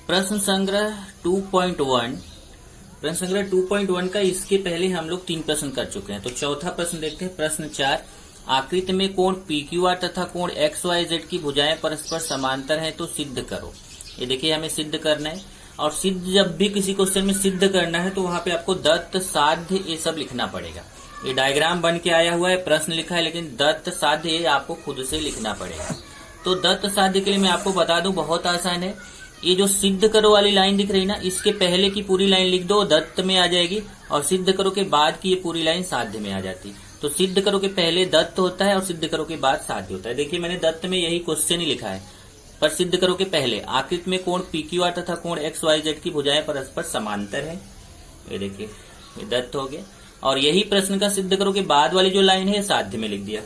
प्रश्न संग्रह 2.1 प्रश्न संग्रह 2.1 का इसके पहले हम लोग 3 प्रश्न कर चुके हैं। तो चौथा प्रश्न देखते हैं। प्रश्न 4, आकृति में कोण PQR तथा कोण XYZ की भुजाएं परस्पर समांतर हैं तो सिद्ध करो। ये देखिए हमें सिद्ध करना है, और सिद्ध जब भी किसी क्वेश्चन में सिद्ध करना है तो वहां पे आपको दत्त साध्य ये सब लिखना पड़ेगा। ये डायग्राम बन के आया हुआ है, प्रश्न लिखा है, लेकिन दत्त साध्य ये आपको खुद से लिखना पड़ेगा। तो दत्त साध्य के लिए मैं आपको बता दूं, बहुत आसान है। ये जो सिद्ध करो वाली लाइन दिख रही है ना, इसके पहले की पूरी लाइन लिख दो, दत्त में आ जाएगी, और सिद्ध करो के बाद की ये पूरी लाइन साध्य में आ जाती। तो सिद्ध करो के पहले दत्त होता है और सिद्ध करो के बाद साध्य होता है। देखिए मैंने दत्त में यही क्वेश्चन ही लिखा है, पर सिद्ध करो के पहले आकृति में कोण PQR तथा कोण XYZ की भुजाएं परस्पर समांतर है। ये देखिए ये दत्त हो गया, और यही प्रश्न का सिद्ध करो के बाद वाली जो लाइन है साध्य में लिख दिया,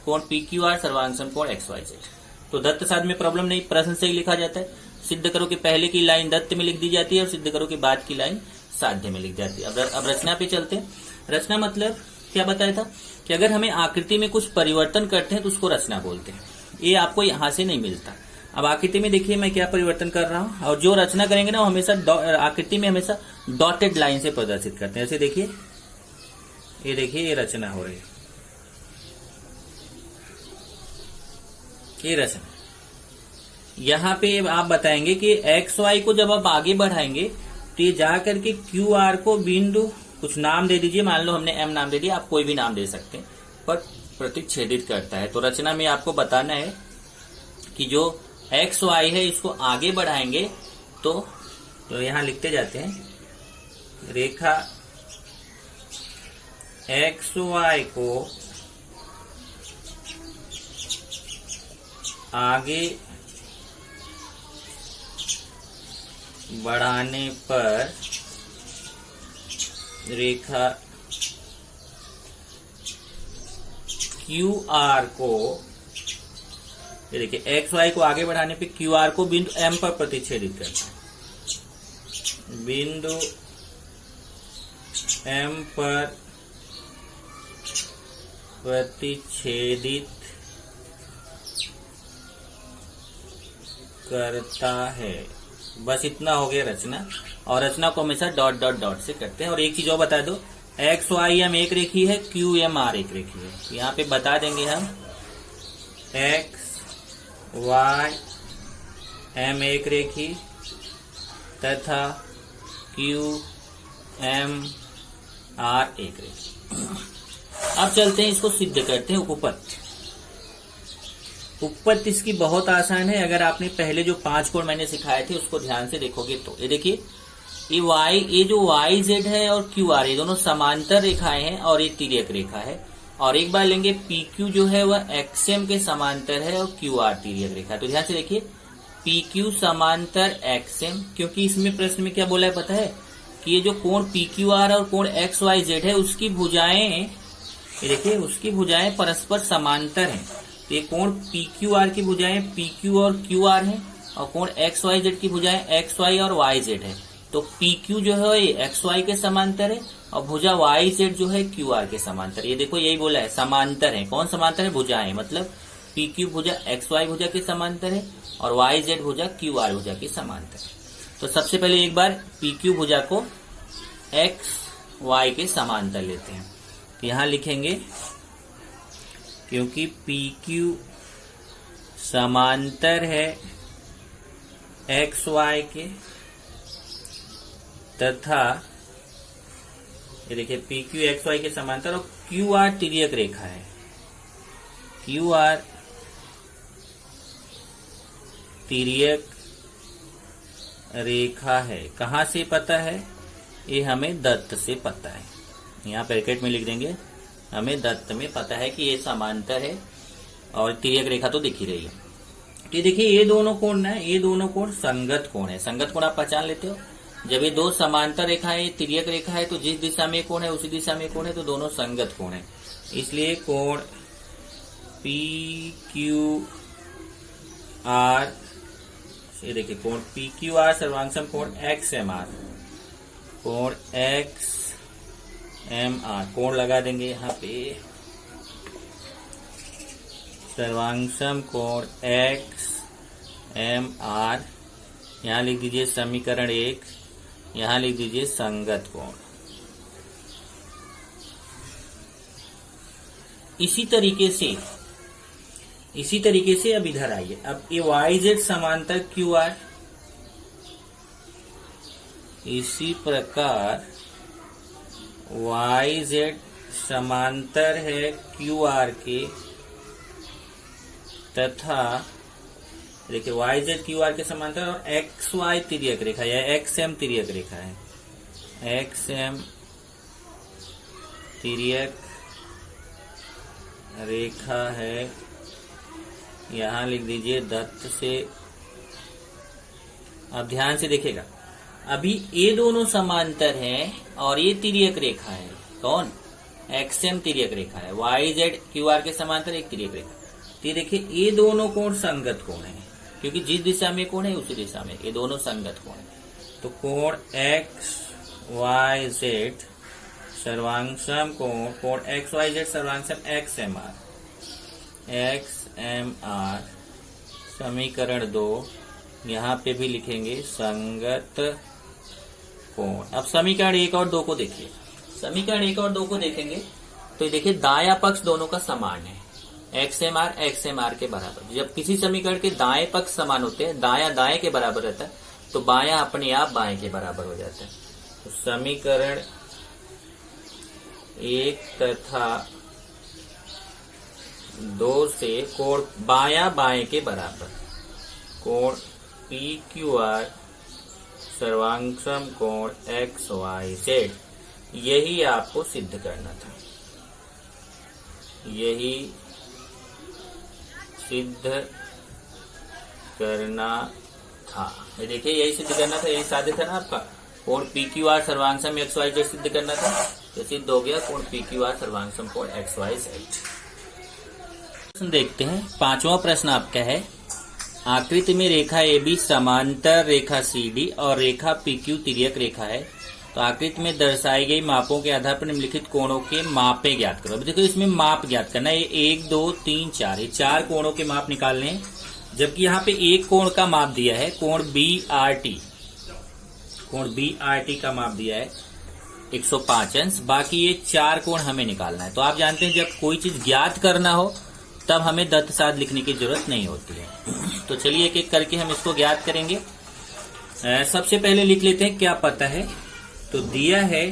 कोण PQR सर्वांग कोण XYZ। तो दत्त साध्य में प्रॉब्लम नहीं, प्रश्न से ही लिखा जाता है। सिद्ध करो के पहले की लाइन दत्त में लिख दी जाती है और सिद्ध करो के बाद की लाइन साध्य में लिख जाती है। अब रचना पे चलते हैं। रचना मतलब क्या बताया था कि अगर हमें आकृति में कुछ परिवर्तन करते हैं तो उसको रचना बोलते हैं। ये आपको यहां से नहीं मिलता। अब आकृति में देखिए मैं क्या परिवर्तन कर रहा हूं, और जो रचना करेंगे ना वो हमेशा आकृति में हमेशा डॉटेड लाइन से प्रदर्शित करते हैं। ऐसे देखिए, ये देखिए ये रचना हो रही है, ये रचना। यहाँ पे आप बताएंगे कि XY को जब आप आगे बढ़ाएंगे तो ये जाकर के QR को बिंदु कुछ नाम दे दीजिए, मान लो हमने M नाम दे दिया, आप कोई भी नाम दे सकते हैं, पर प्रतिच्छेदित करता है। तो रचना में आपको बताना है कि जो XY है इसको आगे बढ़ाएंगे तो यहाँ लिखते जाते हैं, रेखा XY को आगे बढ़ाने पर रेखा QR को, ये देखिए XY को आगे बढ़ाने पे QR को बिंदु M पर प्रतिच्छेदित करता है। बिंदु M पर प्रतिच्छेदित करता है। बस इतना हो गया रचना, और रचना को हमेशा डॉट डॉट डॉट से करते हैं। और एक चीज और बता दो, XYM एक रेखी है, QMR एक रेखी है। यहाँ पे बता देंगे हम XYM एक रेखी तथा QMR एक रेखी। अब चलते हैं इसको सिद्ध करते हैं। उपपत्ति, उपपत्ति इसकी बहुत आसान है। अगर आपने पहले जो 5 कोण मैंने सिखाए थे उसको ध्यान से देखोगे तो ये देखिए, ये जो YZ है और QR ये दोनों समांतर रेखाएं हैं और एक तिर्यक रेखा है। और एक बार लेंगे PQ जो है वह XM के समांतर है और QR तिर्यक रेखा है। तो ध्यान से देखिए, PQ समांतर XM, क्योंकि इसमें प्रश्न में क्या बोला है पता है कि ये जो कोण PQR और कोण XYZ है उसकी भुजाएं, ये देखिए उसकी भुजाएं परस्पर समांतर हैं। तो ये कोण PQR की भुजाएं PQ और QR हैं, और कोण XYZ की भुजाएं XY और YZ है। तो PQ जो है ये XY के समांतर है, और भुजा YZ जो है QR के समांतर। ये देखो यही बोला है, समांतर है। कौन समांतर है? भुजाएं, मतलब PQ भुजा XY भुजा के समांतर है और YZ भुजा QR भुजा के समांतर है। तो सबसे पहले एक बार PQ भुजा को XY के समांतर लेते हैं। तो यहां लिखेंगे, क्योंकि PQ समांतर है XY के, तथा ये देखिए PQ XY के समांतर, और QR तिर्यक रेखा है। QR तिर्यक रेखा है। कहां से पता है? ये हमें दत्त से पता है। यहाँ ब्रैकेट में लिख देंगे, हमें दत्त में पता है कि ये समांतर है और तिर्यक रेखा तो दिख ही रही है। तो देखिए ये दोनों कोण ना, ये दोनों कोण संगत कोण है। संगत कोण आप पहचान लेते हो, जब ये दो समांतर रेखाएं, ये तिर्यक रेखा है, तो जिस दिशा में कोण है उसी दिशा में कोण है, तो दोनों संगत कोण है। इसलिए कोण PQR, ये देखिए कोण PQR सर्वांग कोण XMR, कोण XMR कोण लगा देंगे यहाँ पे, सर्वांग कोण XMR यहां लिख दीजिए समीकरण 1, यहां लिख दीजिए संगत कोण। इसी तरीके से अब इधर आइए। अब ये YZ समांतर QR, इसी प्रकार YZ समांतर है QR के, तथा देखिए YZ QR के समांतर, और XY तिर्यक रेखा या XM तिर्यक रेखा है, XM तिर्यक रेखा है। यहां लिख दीजिए दत्त से। अब ध्यान से देखिएगा, अभी ये दोनों समांतर हैं और ये तिर्यक रेखा है। कौन? XM तिर्यक रेखा है। YZ QR के समांतर एक तिर्यक रेखा। तो ये देखिए ये दोनों कोण संगत कोण है, क्योंकि जिस दिशा में कोण है उसी दिशा में ये दोनों संगत कोण है। तो कोण XYZ सर्वांगसम कोण XYZ सर्वांगसम XMR समीकरण 2, यहाँ पे भी लिखेंगे संगत कोण। अब समीकरण 1 और 2 को देखिए। समीकरण 1 और 2 को देखेंगे तो देखिए दायां पक्ष दोनों का समान है, XMR के बराबर। जब किसी समीकरण के दाएं पक्ष समान होते हैं, दायां दाएं के बराबर रहता है, तो बायां अपने आप बाएं के बराबर हो जाता है। तो समीकरण 1 तथा 2 से कोण बायां बाएं के बराबर, कोण PQR सर्वांगसम कोण XYZ, यही आपको सिद्ध करना था, यही सिद्ध करना था। देखिए यही सिद्ध करना था, यही साध्य था ना आपका। कोण PQR सर्वांगसम XYZ सिद्ध करना था, तो सिद्ध हो गया कोण PQR सर्वांगसम कोण XYZ। देखते हैं 5वां प्रश्न आपका है, आकृति में रेखा AB समांतर रेखा CD और रेखा PQ तिर्यक रेखा है, तो आकृति में दर्शाई गई मापों के आधार पर निम्नलिखित कोणों के मापे ज्ञात करो। अब देखो इसमें माप ज्ञात करना है, 1 2 3 4, ये 4 कोणों के माप निकालने हैं, जबकि यहाँ पे एक कोण का माप दिया है, कोण BRT, कोण BRT का माप दिया है 105 अंश। बाकी ये 4 कोण हमें निकालना है। तो आप जानते हैं जब कोई चीज ज्ञात करना हो तब हमें दत्त साध लिखने की जरूरत नहीं होती है। तो चलिए एक एक करके हम इसको ज्ञात करेंगे। सबसे पहले लिख लेते हैं क्या पता है। तो दिया है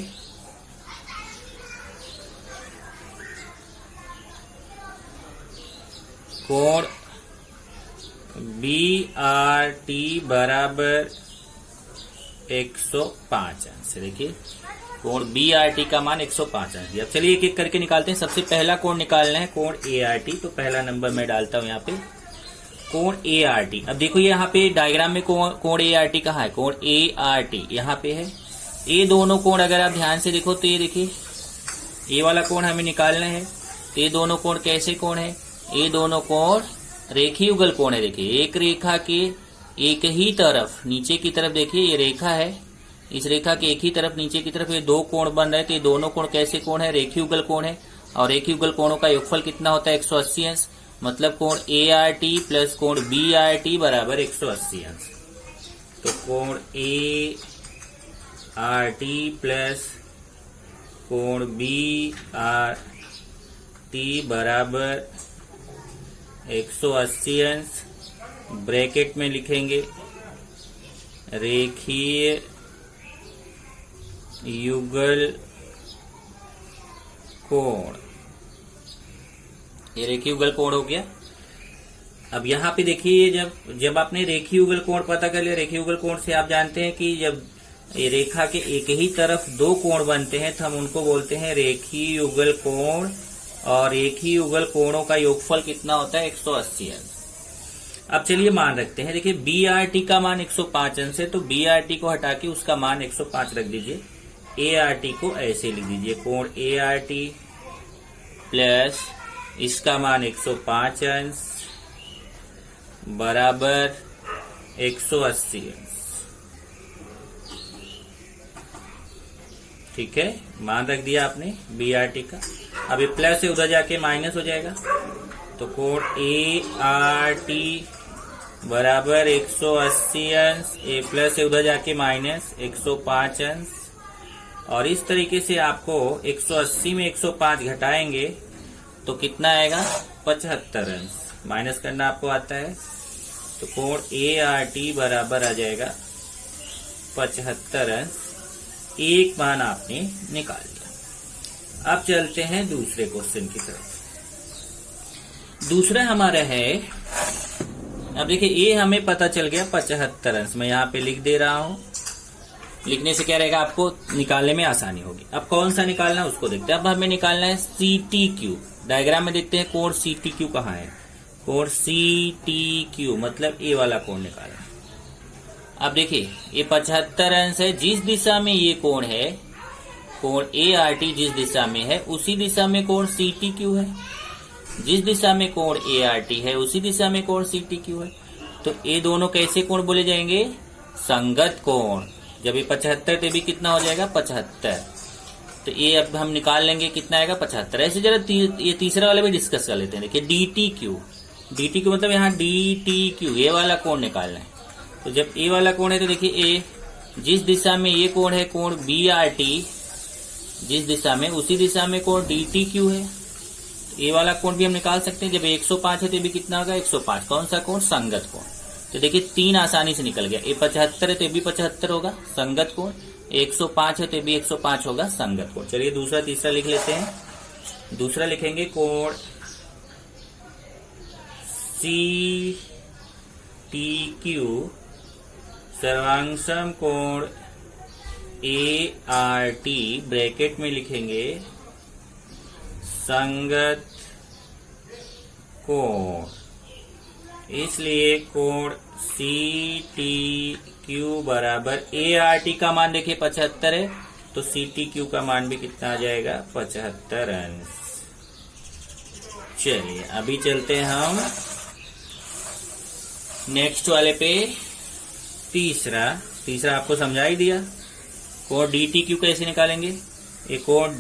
कोण BRT बराबर 105 अंश। देखिए कोण BRT का मान 105 अंश दिया। अब चलिए एक एक करके निकालते हैं। सबसे पहला कोण निकालना है कोण ART, तो पहला नंबर मैं डालता हूं यहाँ पे, कोण ART। अब देखो यहाँ पे डायग्राम में कोण ART कहाँ है, कोण ART यहाँ पे है। ये दोनों कोण अगर आप ध्यान से देखो तो ये देखिए ये वाला कोण हमें निकालना है। तो ये दोनों कोण कैसे कोण है, ये दोनों कोण रेखीय युगल कोण है। देखिए एक रेखा के एक ही तरफ नीचे की तरफ देखिए ये रेखा है, इस रेखा के एक ही तरफ नीचे की तरफ ये 2 कोण बन रहे। तो ये दोनों कोण कैसे कोण है, रेखीय युगल कोण है। और रेखीय युगल कोणों का योगफल कितना होता है, 180 अंश। मतलब कोण ART प्लस कोण BRT बराबर 180 अंश। तो कोण ART प्लस कोण BRT बराबर 180 अंश। ब्रैकेट में लिखेंगे रेखीय युगल कोण, ये रेखीय युगल कोण हो गया। अब यहाँ पे देखिए जब आपने रेखीय युगल कोण पता कर लिया, रेखीय युगल कोण से आप जानते हैं कि जब ये रेखा के एक ही तरफ 2 कोण बनते हैं तो हम उनको बोलते हैं रेखीय युगल कोण। और रेखीय युगल कोणों का योगफल कितना होता है, 180 अंश। अब चलिए मान रखते हैं। देखिए BRT का मान 105 अंश है, तो BRT को हटा के उसका मान 105 रख दीजिए। ART को ऐसे लिख दीजिए, कोण ART प्लस इसका मान 105 अंश बराबर 180 अंश। ठीक है, मान रख दिया आपने BRT का। अब ये प्लस से उधर जाके माइनस हो जाएगा, तो कोण ART बराबर 180 अंश, ए प्लस है उधर जाके माइनस 105 अंश। और इस तरीके से आपको 180 में 105 घटाएंगे तो कितना आएगा 75 अंश। माइनस करना आपको आता है तो कोण ART बराबर आ जाएगा 75 अंश। एक मान आपने निकाल लिया। अब चलते हैं दूसरे क्वेश्चन की तरफ। दूसरा हमारा है, अब देखिए ये हमें पता चल गया 75 अंश। मैं यहाँ पे लिख दे रहा हूं। लिखने से क्या रहेगा, आपको निकालने में आसानी होगी। अब कौन सा निकालना है उसको देखते हैं। अब हमें निकालना है CTQ। डायग्राम में देखते हैं कोण CTQ कहाँ है। कोण CTQ मतलब ए वाला कोण निकालना। अब देखिए ये 75 अंश है। जिस दिशा में ये कोण है, कोण ART जिस दिशा में है उसी दिशा में कोण CTQ है। जिस दिशा में कोण ART है उसी दिशा में कोण CTQ है। तो ये दोनों कैसे कोण बोले जाएंगे, संगत कोण। जब ये 75 तो भी कितना हो जाएगा 75। तो ये अब हम निकाल लेंगे कितना आएगा 75। ऐसे जरा ये तीसरा वाला भी डिस्कस कर लेते हैं। देखिए DTQ मतलब यहाँ DTQ ये वाला कोण निकालना है। तो जब ए वाला कोण है तो देखिए ए जिस दिशा में ये कोण है कोण BRT, जिस दिशा में उसी दिशा में कोण DTQ है। ए वाला कोण भी हम निकाल सकते हैं। जब 105 है तो भी कितना होगा 105। कौन सा कोण, संगत कोण। तो देखिए 3 आसानी से निकल गया। ये 75 है तो भी 75 होगा संगत कोण। 105 है तो भी 105 होगा संगत कोण। चलिए दूसरा तीसरा लिख लेते हैं। दूसरा लिखेंगे कोण CTQ सर्वांगसम कोण ART ब्रैकेट में लिखेंगे संगत कोण। इसलिए कोण CTQ बराबर ART का मान देखिए 75 है तो CTQ का मान भी कितना आ जाएगा 75 अंश। चलिए अभी चलते हैं हम नेक्स्ट वाले पे। तीसरा आपको समझा ही दिया। कोण DTQ कैसे निकालेंगे। एक कोण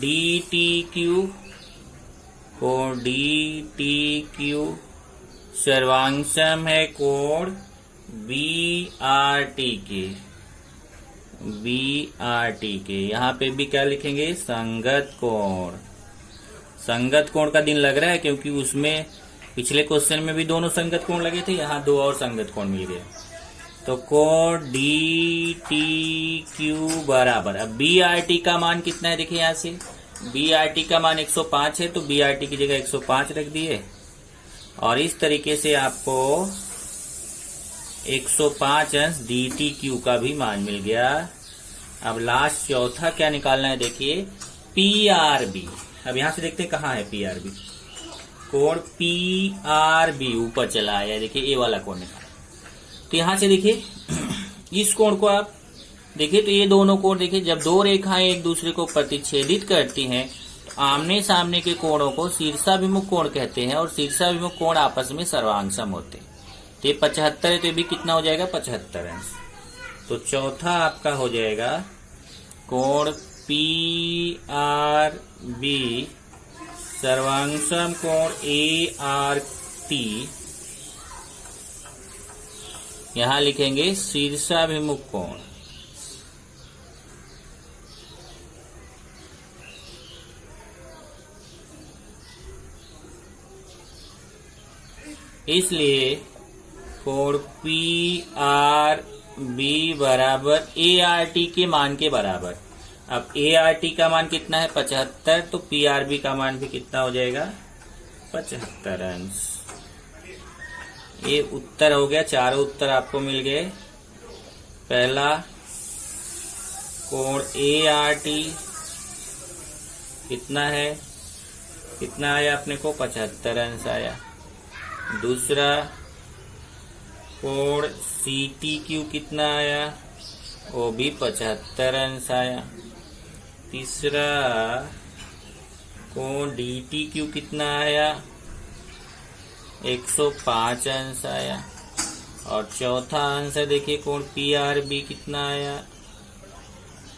DTQ सर्वांगसम है कोण BRT के। यहाँ पे भी क्या लिखेंगे, संगत कोण। संगत कोण का दिन लग रहा है क्योंकि उसमें पिछले क्वेश्चन में भी दोनों संगत कोण लगे थे, यहाँ 2 और संगत कोण मिल गए। तो कोण DTQ बराबर, अब BRT का मान कितना है देखिए यहाँ से। BRT का मान 105 है तो BRT की जगह 105 रख दिए। और इस तरीके से आपको 105 अंश DTQ का भी मान मिल गया। अब लास्ट चौथा क्या निकालना है देखिए, PRB। अब यहां से देखते हैं कहाँ है PRB। कोण PRB ऊपर चला आया, देखिए ए वाला कोण निकाला। तो यहां से देखिए इस कोण को आप देखिए तो ये दोनों कोण देखिए, जब दो रेखाएं एक दूसरे को प्रतिच्छेदित करती हैं तो आमने सामने के कोणों को शीर्षाभिमुख कोण कहते हैं और शीर्षाभिमुख कोण आपस में सर्वांगसम होते हैं। तो ये 75 है तो ये भी कितना हो जाएगा 75 अंश। तो चौथा आपका हो जाएगा कोण PRB सर्वांगसम कोण ART। यहां लिखेंगे शीर्षाभिमुख कोण। इसलिए कोण PRB बराबर ART के मान के बराबर। अब ART का मान कितना है 75, तो PRB का मान भी कितना हो जाएगा 75 अंश। ये उत्तर हो गया, चारों उत्तर आपको मिल गए। पहला कोण ART कितना है, कितना आया अपने को 75 अंश आया। दूसरा कोण CTQ कितना आया, वो भी 75 अंश आया। तीसरा कोण DTQ कितना आया, 105 अंश आया। और चौथा आंसर देखिए कोण PRB कितना आया,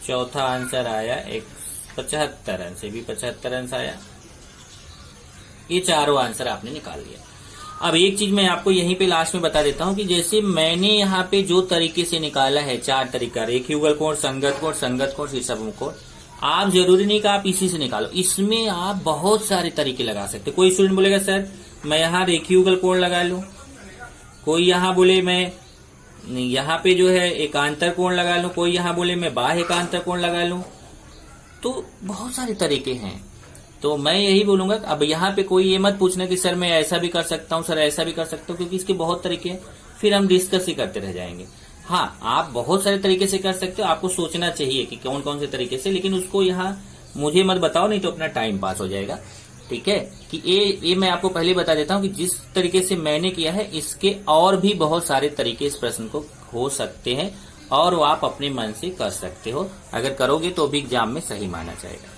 चौथा आंसर आया 75 अंश, भी 75 अंश आया। ये चारों आंसर आपने निकाल लिया। अब एक चीज मैं आपको यहीं पे लास्ट में बता देता हूं कि जैसे मैंने यहाँ पे जो तरीके से निकाला है 4 तरीका, रेखीय युगल कोण, संगत कोण, शीर्षाभिमुख कोण, आप जरूरी नहीं कि आप इसी से निकालो, इसमें आप बहुत सारे तरीके लगा सकते। कोई स्टूडेंट बोलेगा सर मैं यहाँ रेखीय युगल कोण लगा लूं, कोई यहाँ बोले मैं यहाँ पे जो है एकांतर कोण लगा लूं, कोई यहाँ बोले मैं बाह्य एकांतर कोण लगा लूं, तो बहुत सारे तरीके हैं। तो मैं यही बोलूंगा, अब यहाँ पे कोई ये मत पूछना कि सर मैं ऐसा भी कर सकता हूँ, सर ऐसा भी कर सकता हूँ, क्योंकि इसके बहुत तरीके हैं, फिर हम डिस्कस ही करते रह जाएंगे। हाँ, आप बहुत सारे तरीके से कर सकते हो, आपको सोचना चाहिए कि कौन कौन से तरीके से, लेकिन उसको यहाँ मुझे मत बताओ, नहीं तो अपना टाइम पास हो जाएगा। ठीक है, कि ये मैं आपको पहले बता देता हूँ कि जिस तरीके से मैंने किया है, इसके और भी बहुत सारे तरीके इस प्रश्न को हो सकते हैं, और वो आप अपने मन से कर सकते हो। अगर करोगे तो भी एग्जाम में सही माना जाएगा।